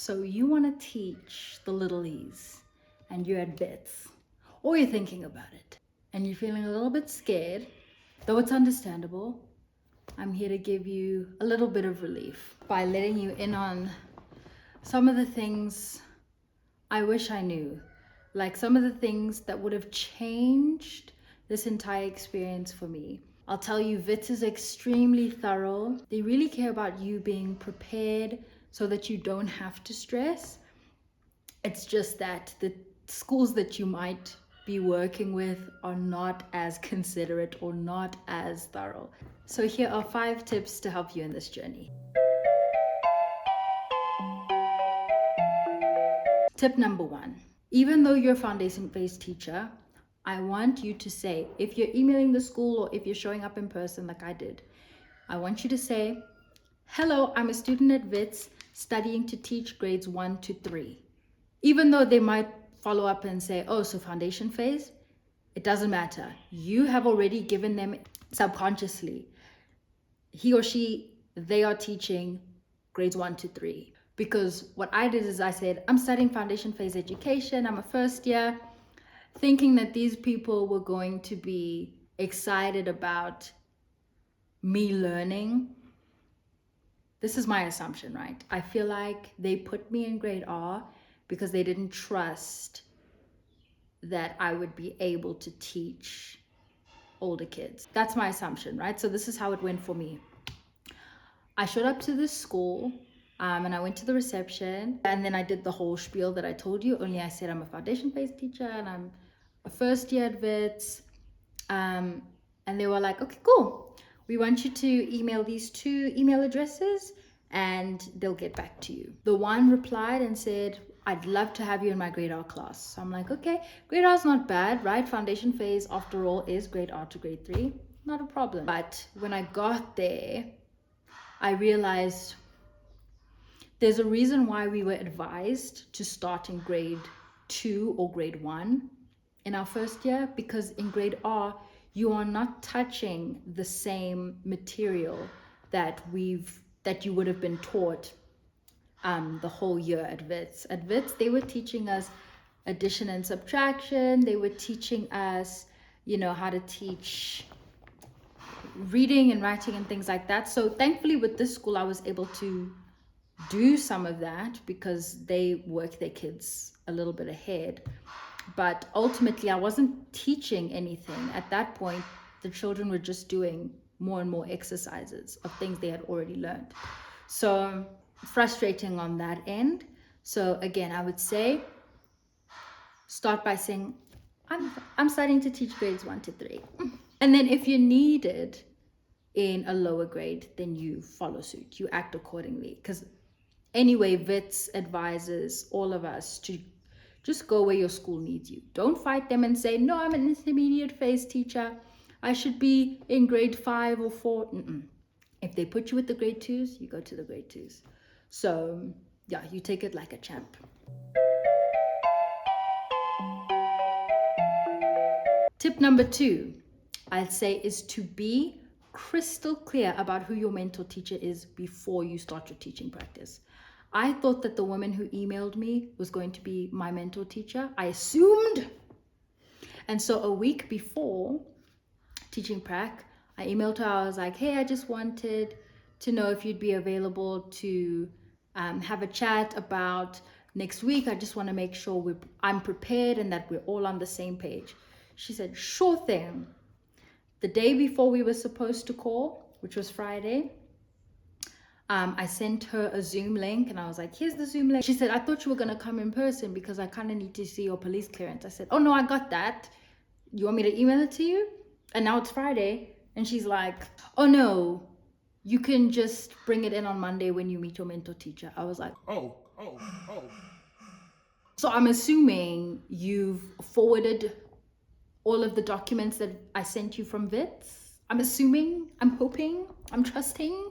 So you want to teach the littlies and you're at Wits, or you're thinking about it and you're feeling a little bit scared, though it's understandable. I'm here to give you a little bit of relief by letting you in on some of the things I wish I knew, like some of the things that would have changed this entire experience for me. I'll tell you, Wits is extremely thorough. They really care about you being prepared so that you don't have to stress. It's just that the schools that you might be working with are not as considerate or not as thorough. So here are 5 tips to help you in this journey. Tip number 1, even though you're a foundation-based teacher, I want you to say, if you're emailing the school or if you're showing up in person like I did, I want you to say, hello, I'm a student at Wits studying to teach grades 1 to 3. Even though they might follow up and say, oh, so foundation phase, it doesn't matter. You have already given them subconsciously, he or she, they are teaching grades 1 to 3. Because what I did is I said, I'm studying foundation phase education. I'm a first year, thinking that these people were going to be excited about me learning. This is my assumption, right? I feel like they put me in grade R because they didn't trust that I would be able to teach older kids. That's my assumption, right? So this is how it went for me. I showed up to this school and I went to the reception and then I did the whole spiel that I told you, only I said I'm a foundation-based teacher and I'm a first year at Wits. And they were like, okay, cool. We want you to email these 2 email addresses and they'll get back to you. The one replied and said, I'd love to have you in my grade R class. So I'm like, okay, grade R is not bad, right? Foundation phase, after all, is grade R to grade 3. Not a problem. But when I got there, I realized there's a reason why we were advised to start in grade 2 or grade 1 in our first year, because in grade R, you are not touching the same material that you would have been taught the whole year at Wits. At Wits, they were teaching us addition and subtraction. They were teaching us, how to teach reading and writing and things like that. So thankfully with this school, I was able to do some of that because they work their kids a little bit ahead. But ultimately, I wasn't teaching anything. At that point, the children were just doing more and more exercises of things they had already learned. So frustrating on that end. So again, I would say, start by saying, I'm starting to teach grades 1 to 3. And then if you're needed in a lower grade, then you follow suit. You act accordingly. Because anyway, Wits advises all of us to just go where your school needs you. Don't fight them and say, no, I'm an intermediate phase teacher. I should be in grade 5 or 4. If they put you with the grade 2s, you go to the grade 2s. So yeah, you take it like a champ. Tip number 2, I'd say, is to be crystal clear about who your mentor teacher is before you start your teaching practice. I thought that the woman who emailed me was going to be my mentor teacher. I assumed. And so a week before teaching prac, I emailed her. I was like, hey, I just wanted to know if you'd be available to have a chat about next week. I just want to make sure I'm prepared and that we're all on the same page. She said, sure thing. The day before we were supposed to call, which was Friday, I sent her a Zoom link and I was like, here's the Zoom link. She said, I thought you were going to come in person because I kind of need to see your police clearance. I said, oh no, I got that. You want me to email it to you? And now it's Friday. And she's like, oh no, you can just bring it in on Monday when you meet your mentor teacher. I was like, oh. So I'm assuming you've forwarded all of the documents that I sent you from Wits. I'm assuming, I'm hoping, I'm trusting.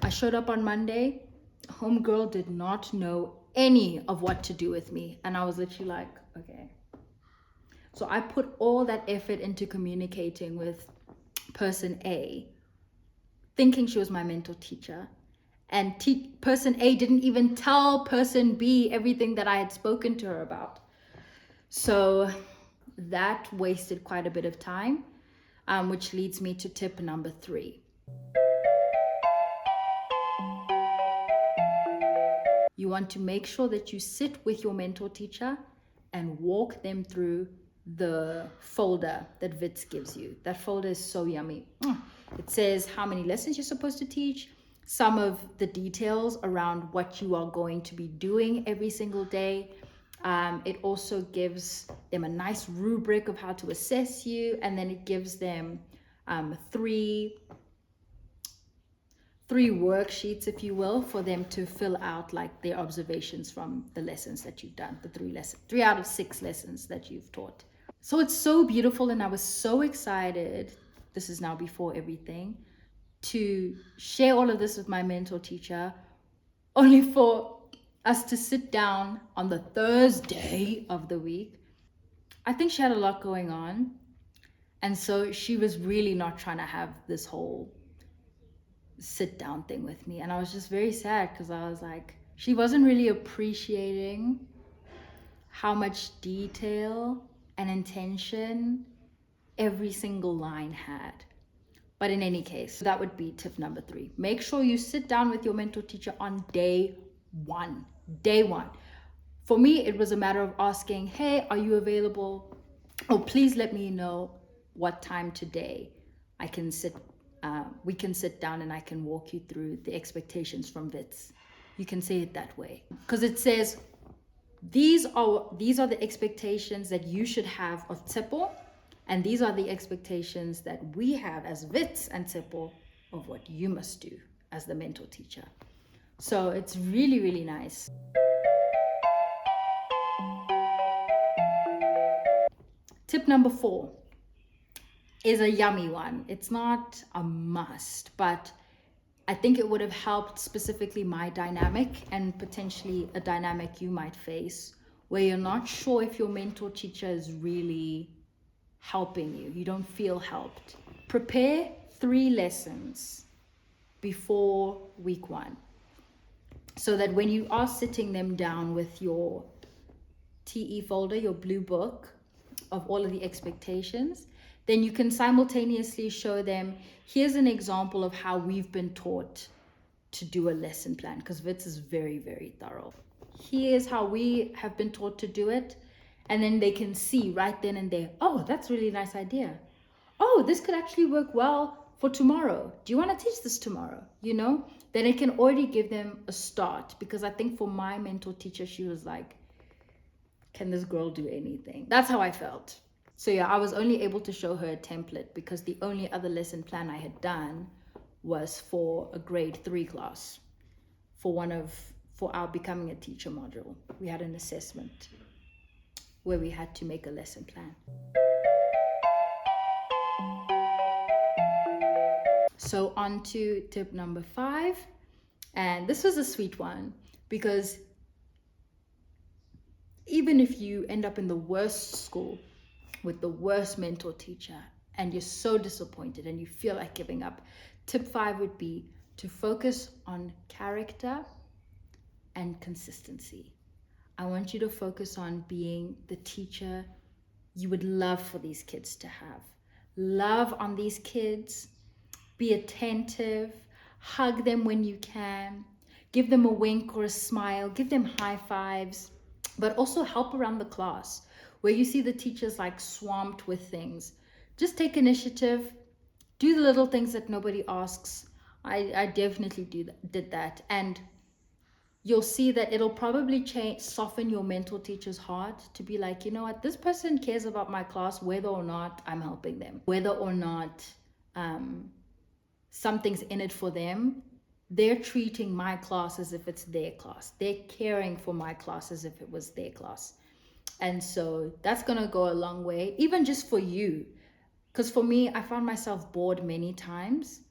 I showed up on Monday. Homegirl did not know any of what to do with me. And I was literally like, okay. So I put all that effort into communicating with person A, thinking she was my mentor teacher. And person A didn't even tell person B everything that I had spoken to her about. So that wasted quite a bit of time, which leads me to tip number 3. You want to make sure that you sit with your mentor teacher and walk them through the folder that Wits gives you. That folder is so yummy. It says how many lessons you're supposed to teach, some of the details around what you are going to be doing every single day. It also gives them a nice rubric of how to assess you, and then it gives them three worksheets, if you will, for them to fill out like their observations from the lessons that you've done, the 3 out of 6 lessons that you've taught. So it's so beautiful, and I was so excited, this is now before everything, to share all of this with my mentor teacher, only for us to sit down on the Thursday of the week. I think she had a lot going on, and so she was really not trying to have this whole sit down thing with me. And I was just very sad because I was like, she wasn't really appreciating how much detail and intention every single line had. But in any case, that would be tip number 3. Make sure you sit down with your mentor teacher on day 1. Day 1. For me, it was a matter of asking, hey, are you available? Oh, please let me know what time today I can sit. We can sit down and I can walk you through the expectations from Wits. You can say it that way. Because it says, these are the expectations that you should have of Tshepo, and these are the expectations that we have as Wits and Tshepo of what you must do as the mentor teacher. So it's really, really nice. Tip number 4 is a yummy one. It's not a must, but I think it would have helped specifically my dynamic and potentially a dynamic you might face where you're not sure if your mentor teacher is really helping you. You don't feel helped. Prepare 3 lessons before week 1 so that when you are sitting them down with your TE folder, your blue book of all of the expectations, then you can simultaneously show them, here's an example of how we've been taught to do a lesson plan, because Wits is very, very thorough. Here's how we have been taught to do it. And then they can see right then and there, oh, that's a really nice idea. Oh, this could actually work well for tomorrow. Do you want to teach this tomorrow? You know, then it can already give them a start, because I think for my mentor teacher, she was like, can this girl do anything? That's how I felt. So yeah, I was only able to show her a template because the only other lesson plan I had done was for a grade 3 class for our becoming a teacher module. We had an assessment where we had to make a lesson plan. So on to tip number 5. And this was a sweet one, because even if you end up in the worst school with the worst mentor teacher and you're so disappointed and you feel like giving up, tip 5 would be to focus on character and consistency. I want you to focus on being the teacher you would love for these kids to have. Love on these kids, be attentive, hug them when you can, give them a wink or a smile, give them high fives, but also help around the class. Where you see the teachers like swamped with things, just take initiative, do the little things that nobody asks. I definitely did that. And you'll see that it'll probably soften your mentor teacher's heart to be like, you know what, this person cares about my class, whether or not I'm helping them, whether or not something's in it for them. They're treating my class as if it's their class. They're caring for my class as if it was their class. And so that's going to go a long way, even just for you. Because for me, I found myself bored many times.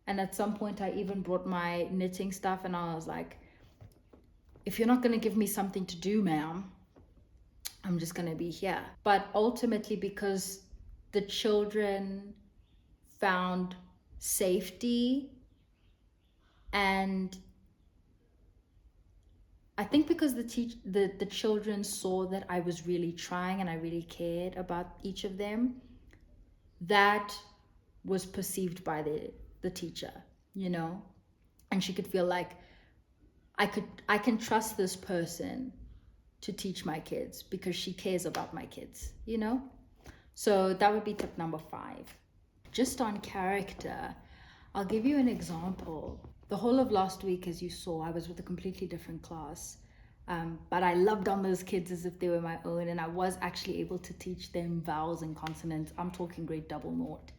And at some point, I even brought my knitting stuff and I was like, if you're not going to give me something to do, ma'am, I'm just going to be here. But ultimately, because the children found safety and think because the children saw that I was really trying and I really cared about each of them, that was perceived by the teacher, you know, and she could feel like I can trust this person to teach my kids because she cares about my kids, you know. So that would be tip number 5. Just on character, I'll give you an example. The whole of last week, as you saw, I was with a completely different class. But I loved on those kids as if they were my own, and I was actually able to teach them vowels and consonants. I'm talking grade double naught,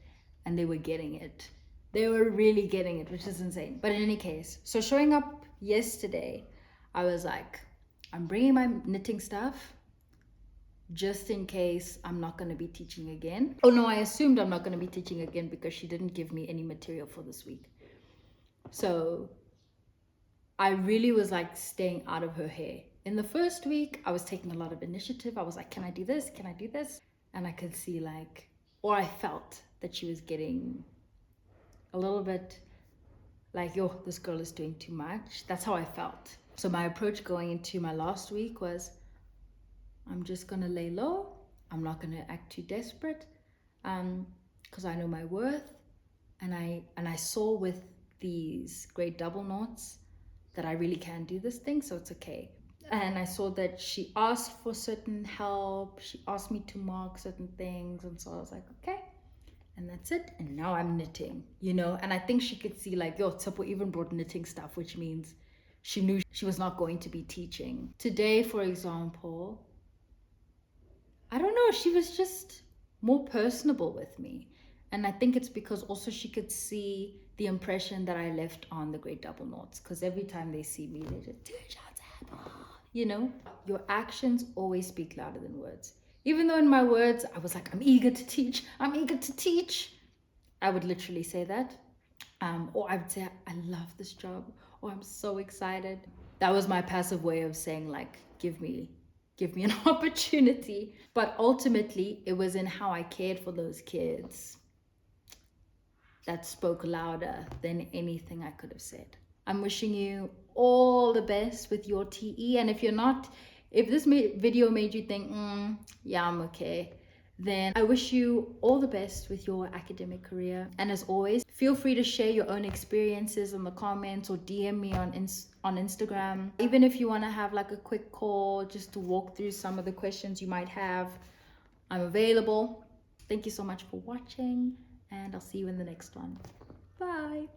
and they were getting it. They were really getting it, which is insane. But in any case, so showing up yesterday, I was like, I'm bringing my knitting stuff just in case I'm not going to be teaching again. Oh no, I assumed I'm not going to be teaching again because she didn't give me any material for this week. So I really was like staying out of her hair. In the first week, I was taking a lot of initiative. I was like, can I do this? Can I do this? And I could see like, or I felt that she was getting a little bit like, yo, this girl is doing too much. That's how I felt. So my approach going into my last week was, I'm just gonna lay low. I'm not gonna act too desperate, because I know my worth, and I saw with these grade double knots that I really can do this thing, so it's okay. And I saw that she asked for certain help. She asked me to mark certain things, and so I was like, okay. And that's it. And now I'm knitting, you know. And I think she could see like, yo, Tsepo even brought knitting stuff, which means she knew she was not going to be teaching. Today, for example, I don't know, she was just more personable with me. And I think it's because also she could see the impression that I left on the grade double knots. Because every time they see me, they just, you know, your actions always speak louder than words. Even though in my words, I was like, I'm eager to teach. I'm eager to teach. I would literally say that. Or I would say, I love this job. Or I'm so excited. That was my passive way of saying like, give me an opportunity. But ultimately, it was in how I cared for those kids that spoke louder than anything I could have said. I'm wishing you all the best with your TE. And if this video made you think, yeah, I'm okay, then I wish you all the best with your academic career. And as always, feel free to share your own experiences in the comments or DM me on Instagram. Even if you want to have like a quick call just to walk through some of the questions you might have, I'm available. Thank you so much for watching, and I'll see you in the next one. Bye.